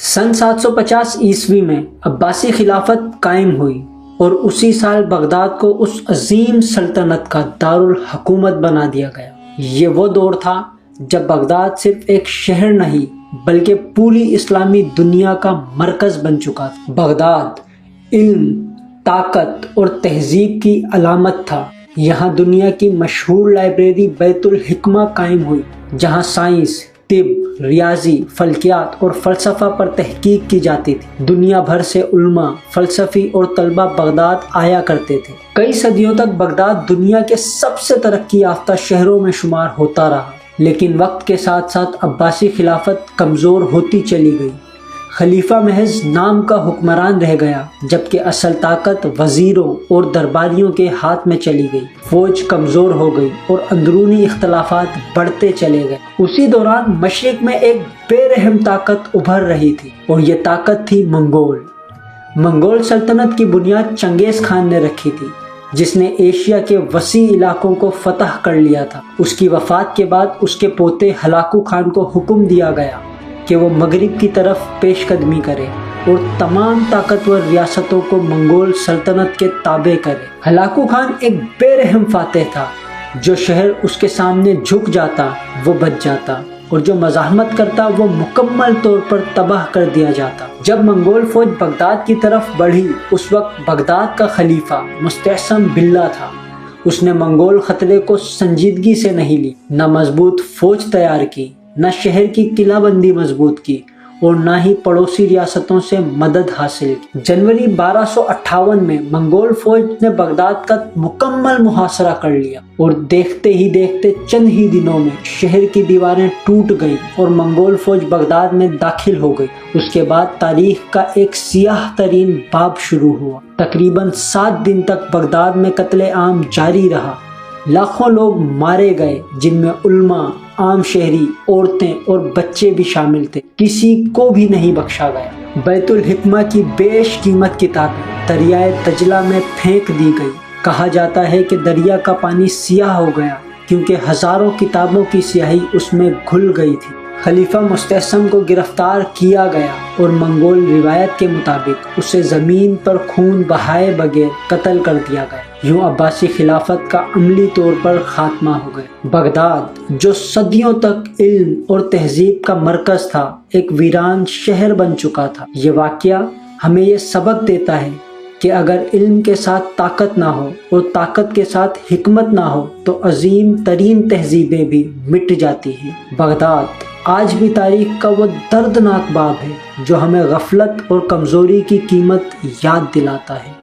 سن 750 عیسوی میں عباسی خلافت قائم ہوئی اور اسی سال بغداد کو اس عظیم سلطنت کا دارالحکومت بنا دیا گیا۔ یہ وہ دور تھا جب بغداد صرف ایک شہر نہیں بلکہ پوری اسلامی دنیا کا مرکز بن چکا تھا۔ بغداد علم، طاقت اور تہذیب کی علامت تھا۔ یہاں دنیا کی مشہور لائبریری بیت الحکمہ قائم ہوئی، جہاں سائنس، طب، ریاضی، فلکیات اور فلسفہ پر تحقیق کی جاتی تھی۔ دنیا بھر سے علماء، فلسفی اور طلباء بغداد آیا کرتے تھے۔ کئی صدیوں تک بغداد دنیا کے سب سے ترقی یافتہ شہروں میں شمار ہوتا رہا، لیکن وقت کے ساتھ ساتھ عباسی خلافت کمزور ہوتی چلی گئی۔ خلیفہ محض نام کا حکمران رہ گیا، جبکہ اصل طاقت وزیروں اور درباریوں کے ہاتھ میں چلی گئی۔ فوج کمزور ہو گئی اور اندرونی اختلافات بڑھتے چلے گئے۔ اسی دوران مشرق میں ایک بے رحم طاقت ابھر رہی تھی اور یہ طاقت تھی منگول سلطنت کی بنیاد چنگیز خان نے رکھی تھی، جس نے ایشیا کے وسیع علاقوں کو فتح کر لیا تھا۔ اس کی وفات کے بعد اس کے پوتے ہلاکو خان کو حکم دیا گیا کہ وہ مغرب کی طرف پیش قدمی کرے اور تمام طاقتور ریاستوں کو منگول سلطنت کے تابع کرے۔ ہلاکو خان ایک بے رحم فاتح تھا۔ جو شہر اس کے سامنے جھک جاتا وہ بچ جاتا، اور جو مزاحمت کرتا وہ مکمل طور پر تباہ کر دیا جاتا۔ جب منگول فوج بغداد کی طرف بڑھی، اس وقت بغداد کا خلیفہ مستعصم باللہ تھا۔ اس نے منگول خطرے کو سنجیدگی سے نہیں لی، نہ مضبوط فوج تیار کی، نہ شہر کی قلعہ بندی مضبوط کی، اور نہ ہی پڑوسی ریاستوں سے مدد حاصل کی۔ جنوری 1258 میں منگول فوج نے بغداد کا مکمل محاصرہ کر لیا، اور دیکھتے ہی دیکھتے چند ہی دنوں میں شہر کی دیواریں ٹوٹ گئیں اور منگول فوج بغداد میں داخل ہو گئی۔ اس کے بعد تاریخ کا ایک سیاہ ترین باب شروع ہوا۔ تقریباً 7 دن تک بغداد میں قتل عام جاری رہا۔ لاکھوں لوگ مارے گئے، جن میں علماء، عام شہری، عورتیں اور بچے بھی شامل تھے۔ کسی کو بھی نہیں بخشا گیا۔ بیت الحکمہ کی بیش قیمت کتابیں دریائے دجلہ میں پھینک دی گئی۔ کہا جاتا ہے کہ دریا کا پانی سیاہ ہو گیا کیونکہ ہزاروں کتابوں کی سیاہی اس میں گھل گئی تھی۔ خلیفہ مستعصم کو گرفتار کیا گیا اور منگول روایت کے مطابق اسے زمین پر خون بہائے بغیر قتل کر دیا گیا۔ یوں عباسی خلافت کا عملی طور پر خاتمہ ہو گیا۔ بغداد، جو صدیوں تک علم اور تہذیب کا مرکز تھا، ایک ویران شہر بن چکا تھا۔ یہ واقعہ ہمیں یہ سبق دیتا ہے کہ اگر علم کے ساتھ طاقت نہ ہو اور طاقت کے ساتھ حکمت نہ ہو تو عظیم ترین تہذیبیں بھی مٹ جاتی ہیں۔ بغداد آج بھی تاریخ کا وہ دردناک باب ہے جو ہمیں غفلت اور کمزوری کی قیمت یاد دلاتا ہے۔